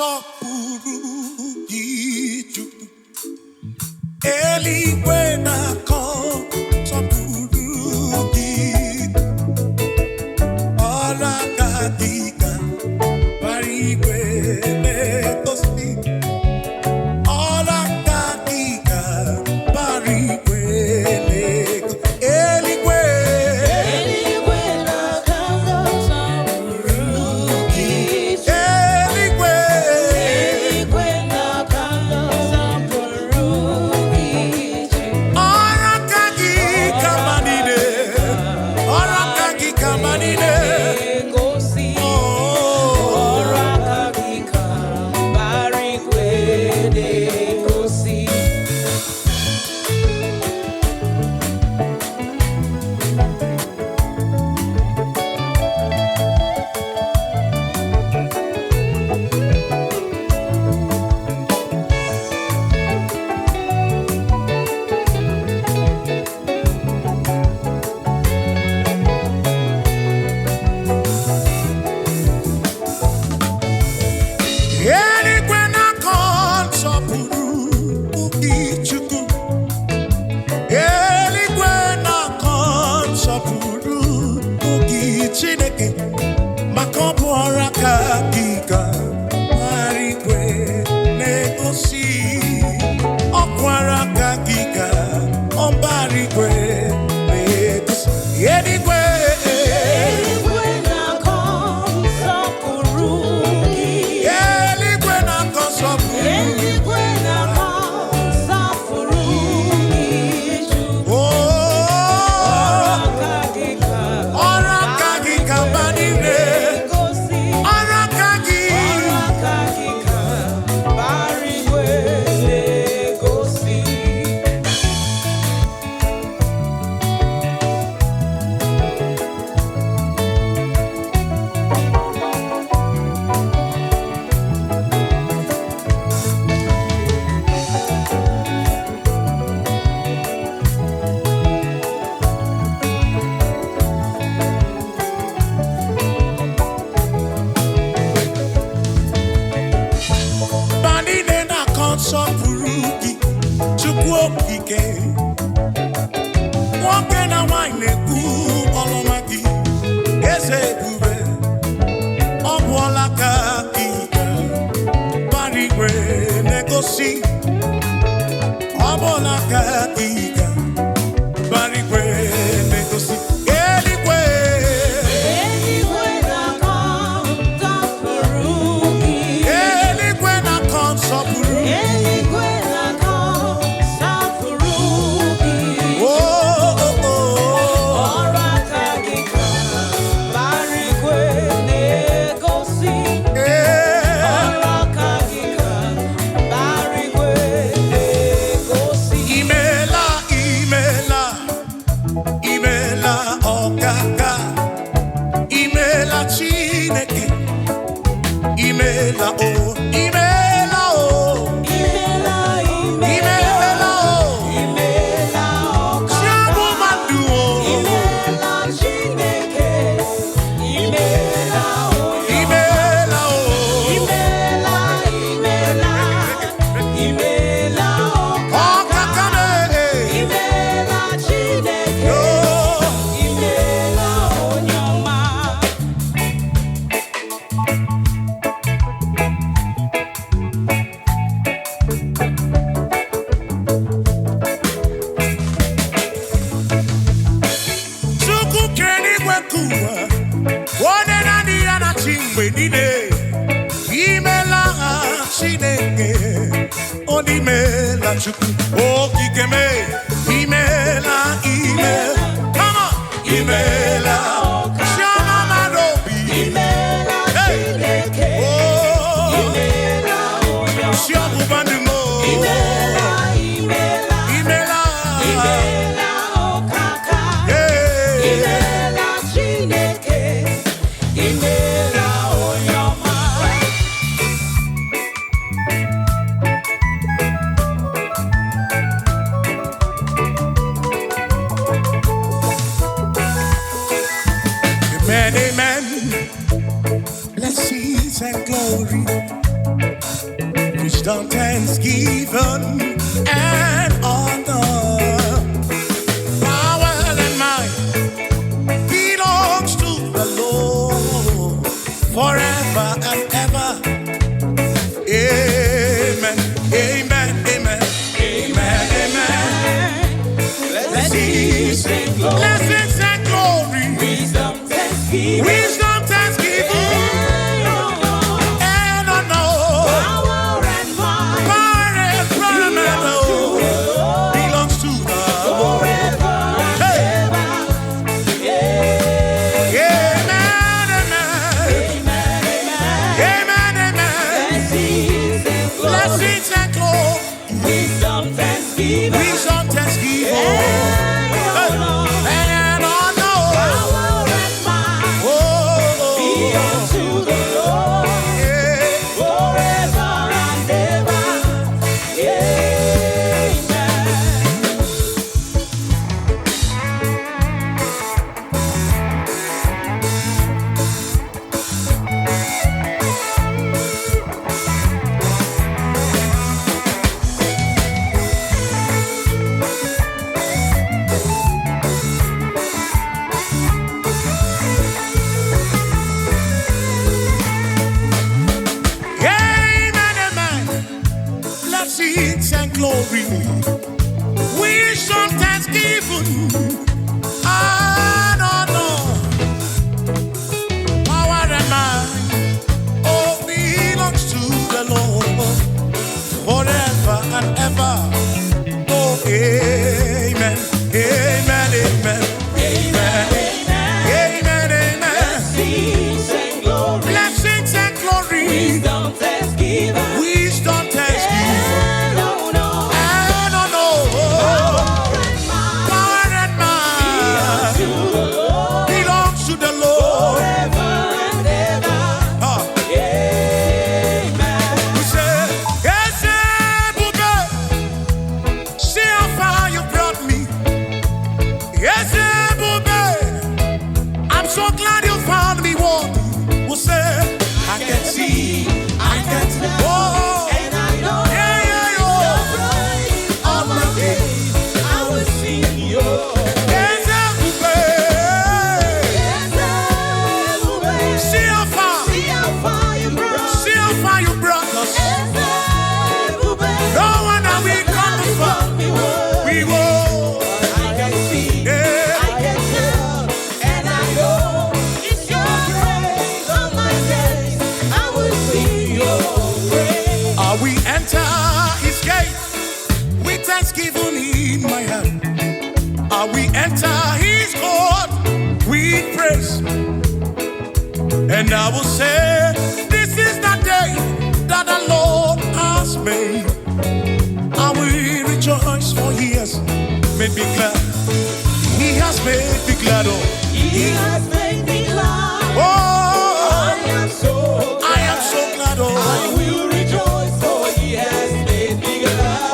nsọpụrụ gị Chukwu, eluigwe na-akọ nsọpụrụ gị, ọrụ aka gị ka bara igwe na-egosi, ọrụ aka gị ka bara igwe na-egosi, eluigwe Amen, amen. Blessings and glory wisdom, thanksgiving, and honor. Power and might belongs to the Lord forever and ever. Amen, amen, amen, amen, amen. Blessings and glory, wisdom, thanksgiving, and honor. Power and might belongs to the Lord forever and ever. Amen, amen, amen, amen. Blessings and glory, wisdom, thanksgiving, and honor. Power and might belongs to the Lord forever and ever. Blessings and glory, wisdom, thanksgiving, and honor. Power and might all belongs to the Lord forever and ever. Oh, amen, amen, amen, amen, amen, amen. Blessings and glory, wisdom, thanksgiving, thanksgiving in my hand. We enter his court with praise. And I will say, this is the day that the Lord has made. I will rejoice, for he has made me glad. He has made me glad. Oh, he has made me glad. Oh, I am so glad. Oh, I will rejoice, for he has made me glad.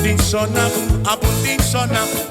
Dickson, Dickson, amen.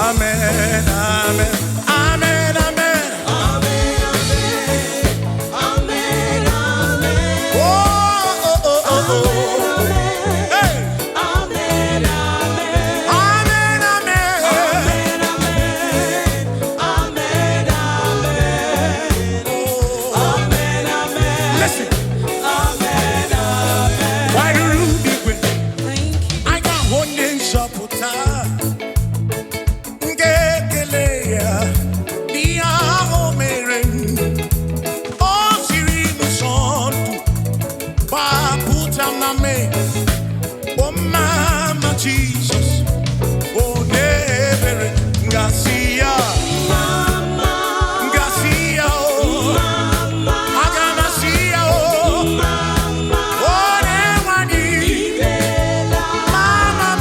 Amen, amen, amen. Dickson,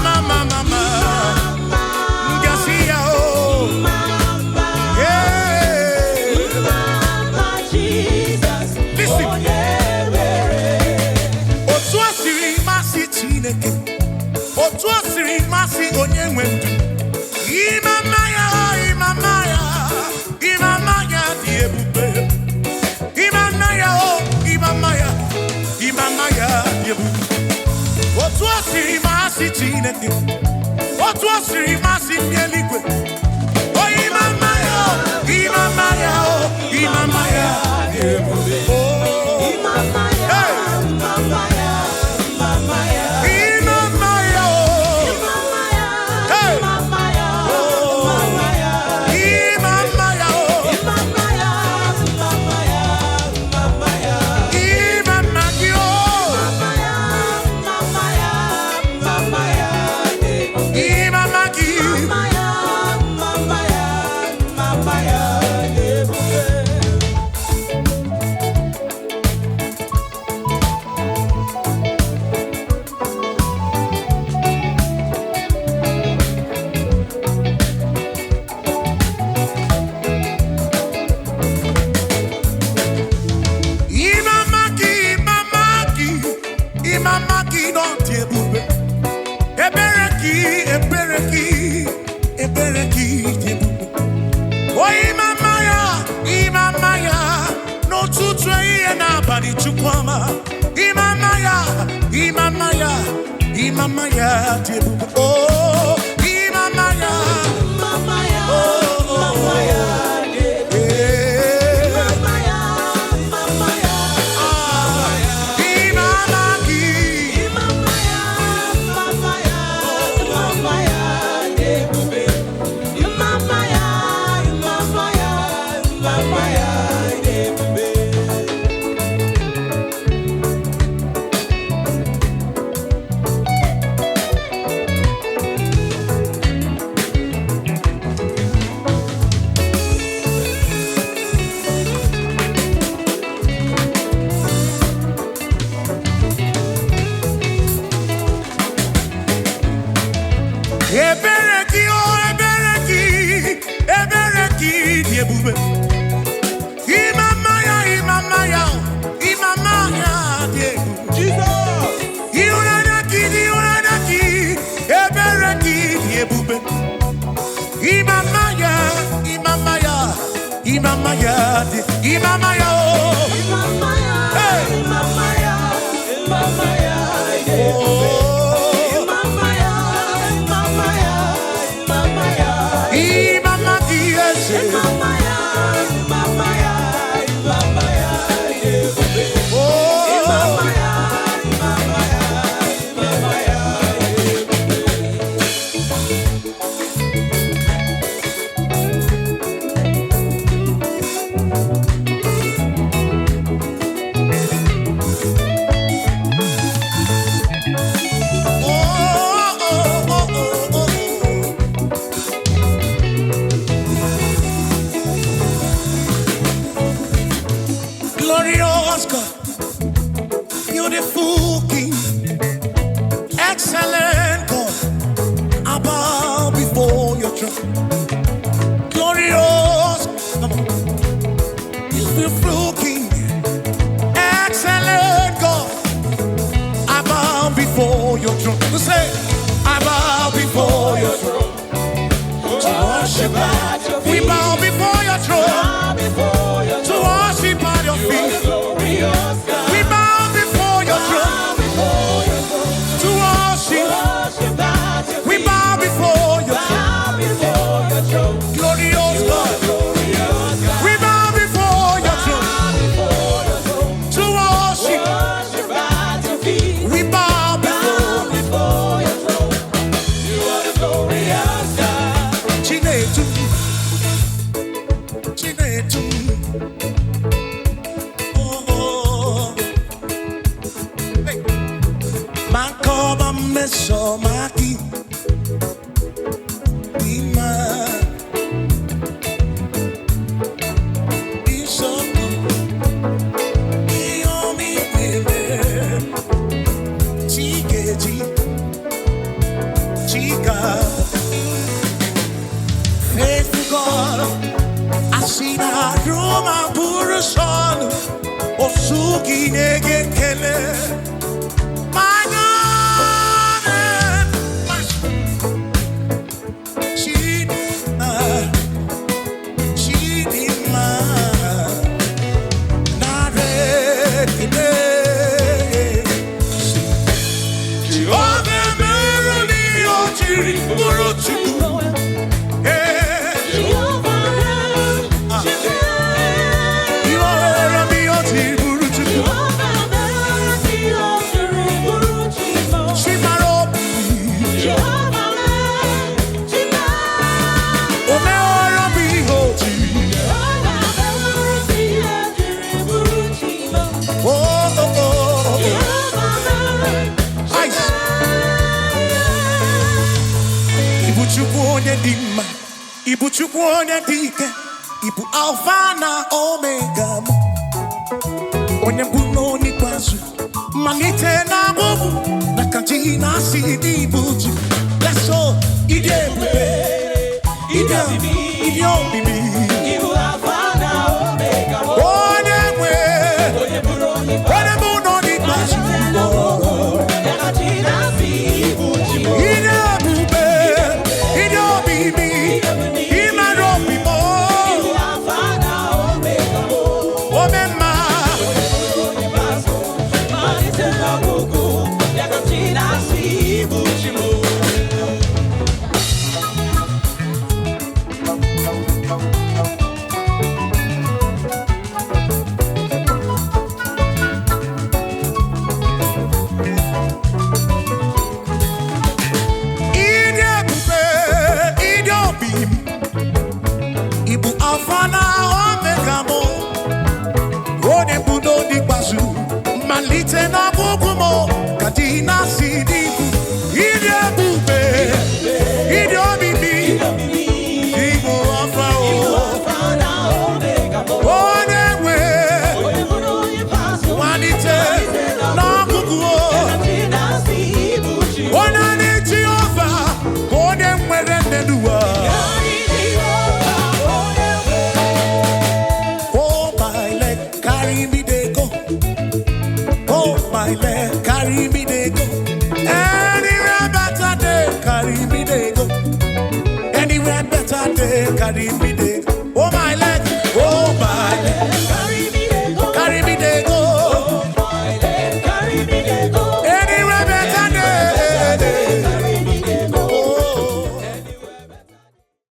Imamaya, hey, Imamaya, glorious God, beautiful King, excellent God, I bow before your throne. Glorious, come on, beautiful King, excellent God, I bow before your throne. You say, I bow before your throne. To worship at your feet. We bow before your throne. To worship at your feet. We bow before your throne. To worship. We bow before your throne. Glorious God. We bow before your throne. To worship. We bow before your throne. You are the glorious God. Chinetu. Oh, hey. Makoba meso maki. Ima. Isoko. Iomi bebe. Chikeji. Chika. Faithful God. Asina Roma Burson Osuki Nege Kele. My God, Chidima Narekide Jehovah Meroni Ochiri Buruchiku. Ibu Chukwone Dike, Ibu Alpha na Omega, Onye Buno Nikwazu, Manite na Bobu, Nakantina Sidi Buju, Lasso, Ide Ibu Alpha na Omega, Onye Buno Nikwazu, Nakantina Sidi Buju, Malite na bukumo katina sidibu ide bube ide obibi ibu afa o onewe malite na bukumo onani Jehovah onewe rendeduwa. Oh my leg carry me they go. My leg, carry me they go. Anywhere better they carry me they go. Anywhere better they carry me.